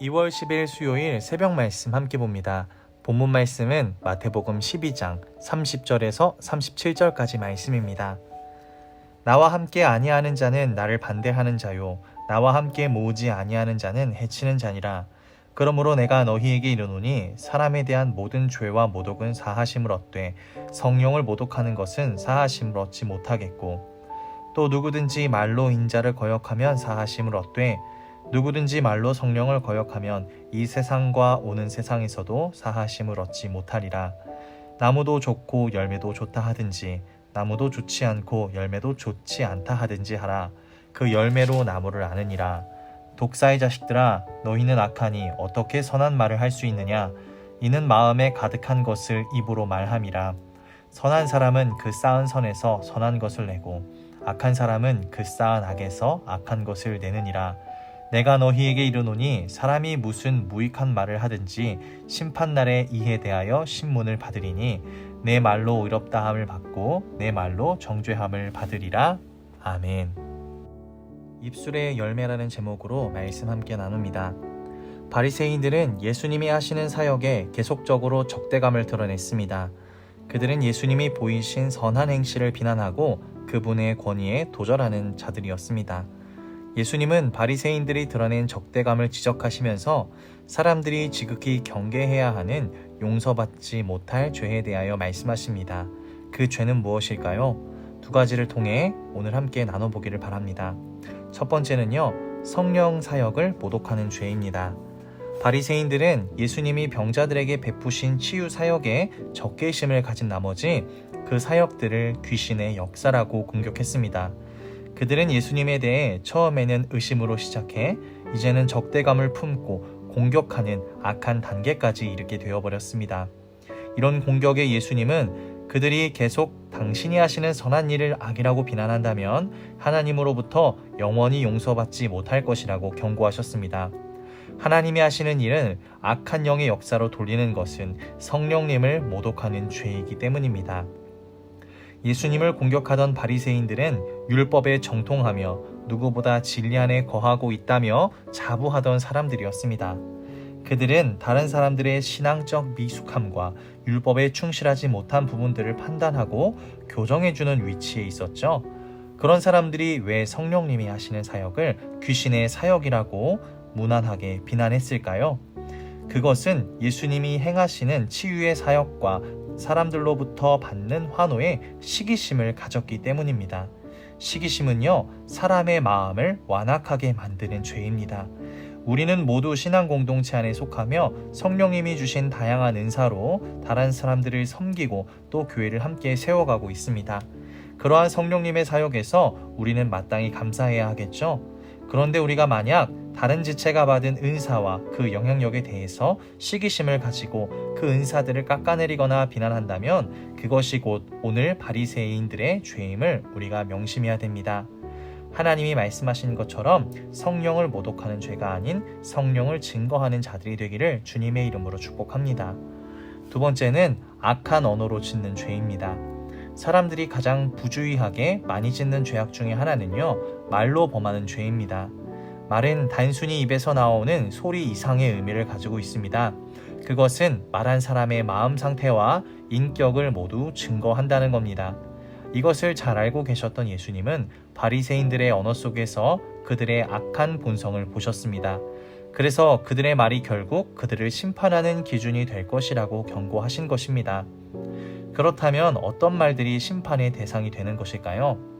2월 10일 수요일 새벽 말씀 함께 봅니다. 본문 말씀은 마태복음 12장 30절에서 37절까지 말씀입니다. 나와 함께 아니하는 자는 나를 반대하는 자요 나와 함께 모으지 아니하는 자는 해치는 자니라. 그러므로 내가 너희에게 이르노니 사람에 대한 모든 죄와 모독은 사하심을 얻되 성령을 모독하는 것은 사하심을 얻지 못하겠고 또 누구든지 말로 인자를 거역하면 사하심을 얻되 누구든지 말로 성령을 거역하면 이 세상과 오는 세상에서도 사하심을 얻지 못하리라. 나무도 좋고 열매도 좋다 하든지 나무도 좋지 않고 열매도 좋지 않다 하든지 하라. 그 열매로 나무를 아느니라. 독사의 자식들아, 너희는 악하니 어떻게 선한 말을 할 수 있느냐? 이는 마음에 가득한 것을 입으로 말함이라. 선한 사람은 그 쌓은 선에서 선한 것을 내고 악한 사람은 그 쌓은 악에서 악한 것을 내느니라. 내가 너희에게 이르노니 사람이 무슨 무익한 말을 하든지 심판날에 이에 대하여 신문을 받으리니 내 말로 의롭다함을 받고 내 말로 정죄함을 받으리라. 아멘. 입술의 열매라는 제목으로 말씀 함께 나눕니다. 바리새인들은 예수님이 하시는 사역에 계속적으로 적대감을 드러냈습니다. 그들은 예수님이 보이신 선한 행실을 비난하고 그분의 권위에 도절하는 자들이었습니다. 예수님은 바리새인들이 드러낸 적대감을 지적하시면서 사람들이 지극히 경계해야 하는 용서받지 못할 죄에 대하여 말씀하십니다. 그 죄는 무엇일까요? 두 가지를 통해 오늘 함께 나눠보기를 바랍니다. 첫 번째는요, 성령 사역을 모독하는 죄입니다. 바리새인들은 예수님이 병자들에게 베푸신 치유 사역에 적개심을 가진 나머지 그 사역들을 귀신의 역사라고 공격했습니다. 그들은 예수님에 대해 처음에는 의심으로 시작해 이제는 적대감을 품고 공격하는 악한 단계까지 이르게 되어버렸습니다. 이런 공격에 예수님은 그들이 계속 당신이 하시는 선한 일을 악이라고 비난한다면 하나님으로부터 영원히 용서받지 못할 것이라고 경고하셨습니다. 하나님이 하시는 일은 악한 영의 역사로 돌리는 것은 성령님을 모독하는 죄이기 때문입니다. 예수님을 공격하던 바리새인들은 율법에 정통하며 누구보다 진리 안에 거하고 있다며 자부하던 사람들이었습니다. 그들은 다른 사람들의 신앙적 미숙함과 율법에 충실하지 못한 부분들을 판단하고 교정해주는 위치에 있었죠. 그런 사람들이 왜 성령님이 하시는 사역을 귀신의 사역이라고 무난하게 비난했을까요? 그것은 예수님이 행하시는 치유의 사역과 사람들로부터 받는 환호에 시기심을 가졌기 때문입니다. 시기심은요, 사람의 마음을 완악하게 만드는 죄입니다. 우리는 모두 신앙 공동체 안에 속하며 성령님이 주신 다양한 은사로 다른 사람들을 섬기고 또 교회를 함께 세워가고 있습니다. 그러한 성령님의 사역에서 우리는 마땅히 감사해야 하겠죠. 그런데 우리가 만약 다른 지체가 받은 은사와 그 영향력에 대해서 시기심을 가지고 그 은사들을 깎아내리거나 비난한다면 그것이 곧 오늘 바리새인들의 죄임을 우리가 명심해야 됩니다. 하나님이 말씀하신 것처럼 성령을 모독하는 죄가 아닌 성령을 증거하는 자들이 되기를 주님의 이름으로 축복합니다. 두 번째는 악한 언어로 짓는 죄입니다. 사람들이 가장 부주의하게 많이 짓는 죄악 중에 하나는요, 말로 범하는 죄입니다. 말은 단순히 입에서 나오는 소리 이상의 의미를 가지고 있습니다. 그것은 말한 사람의 마음 상태와 인격을 모두 증거한다는 겁니다. 이것을 잘 알고 계셨던 예수님은 바리새인들의 언어 속에서 그들의 악한 본성을 보셨습니다. 그래서 그들의 말이 결국 그들을 심판하는 기준이 될 것이라고 경고하신 것입니다. 그렇다면 어떤 말들이 심판의 대상이 되는 것일까요?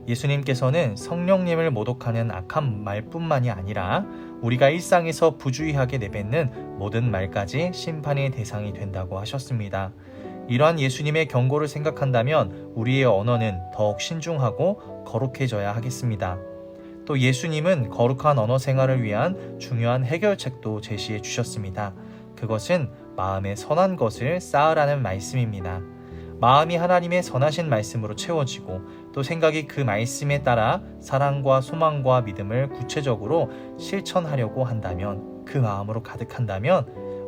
예수님께서는 성령님을 모독하는 악한 말뿐만이 아니라 우리가 일상에서 부주의하게 내뱉는 모든 말까지 심판의 대상이 된다고 하셨습니다. 이러한 예수님의 경고를 생각한다면 우리의 언어는 더욱 신중하고 거룩해져야 하겠습니다. 또 예수님은 거룩한 언어 생활을 위한 중요한 해결책도 제시해 주셨습니다. 그것은 마음에 선한 것을 쌓으라는 말씀입니다. 마음이 하나님의 선하신 말씀으로 채워지고 또 생각이 그 말씀에 따라 사랑과 소망과 믿음을 구체적으로 실천하려고 한다면, 그 마음으로 가득한다면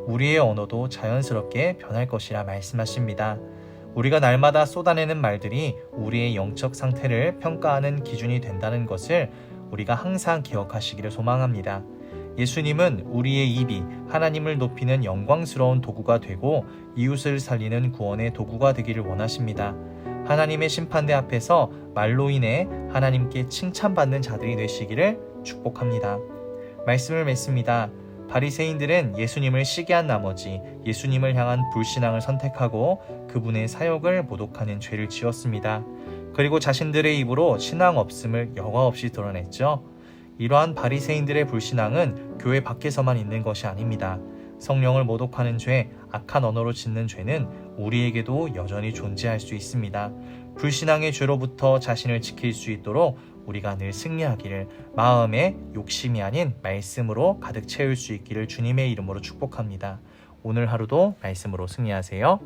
우리의 언어도 자연스럽게 변할 것이라 말씀하십니다. 우리가 날마다 쏟아내는 말들이 우리의 영적 상태를 평가하는 기준이 된다는 것을 우리가 항상 기억하시기를 소망합니다. 예수님은 우리의 입이 하나님을 높이는 영광스러운 도구가 되고 이웃을 살리는 구원의 도구가 되기를 원하십니다. 하나님의 심판대 앞에서 말로 인해 하나님께 칭찬받는 자들이 되시기를 축복합니다. 말씀을 맺습니다. 바리새인들은 예수님을 시기한 나머지 예수님을 향한 불신앙을 선택하고 그분의 사역을 모독하는 죄를 지었습니다. 그리고 자신들의 입으로 신앙 없음을 여과 없이 드러냈죠. 이러한 바리새인들의 불신앙은 교회 밖에서만 있는 것이 아닙니다. 성령을 모독하는 죄, 악한 언어로 짓는 죄는 우리에게도 여전히 존재할 수 있습니다. 불신앙의 죄로부터 자신을 지킬 수 있도록 우리가 늘 승리하기를, 마음에 욕심이 아닌 말씀으로 가득 채울 수 있기를 주님의 이름으로 축복합니다. 오늘 하루도 말씀으로 승리하세요.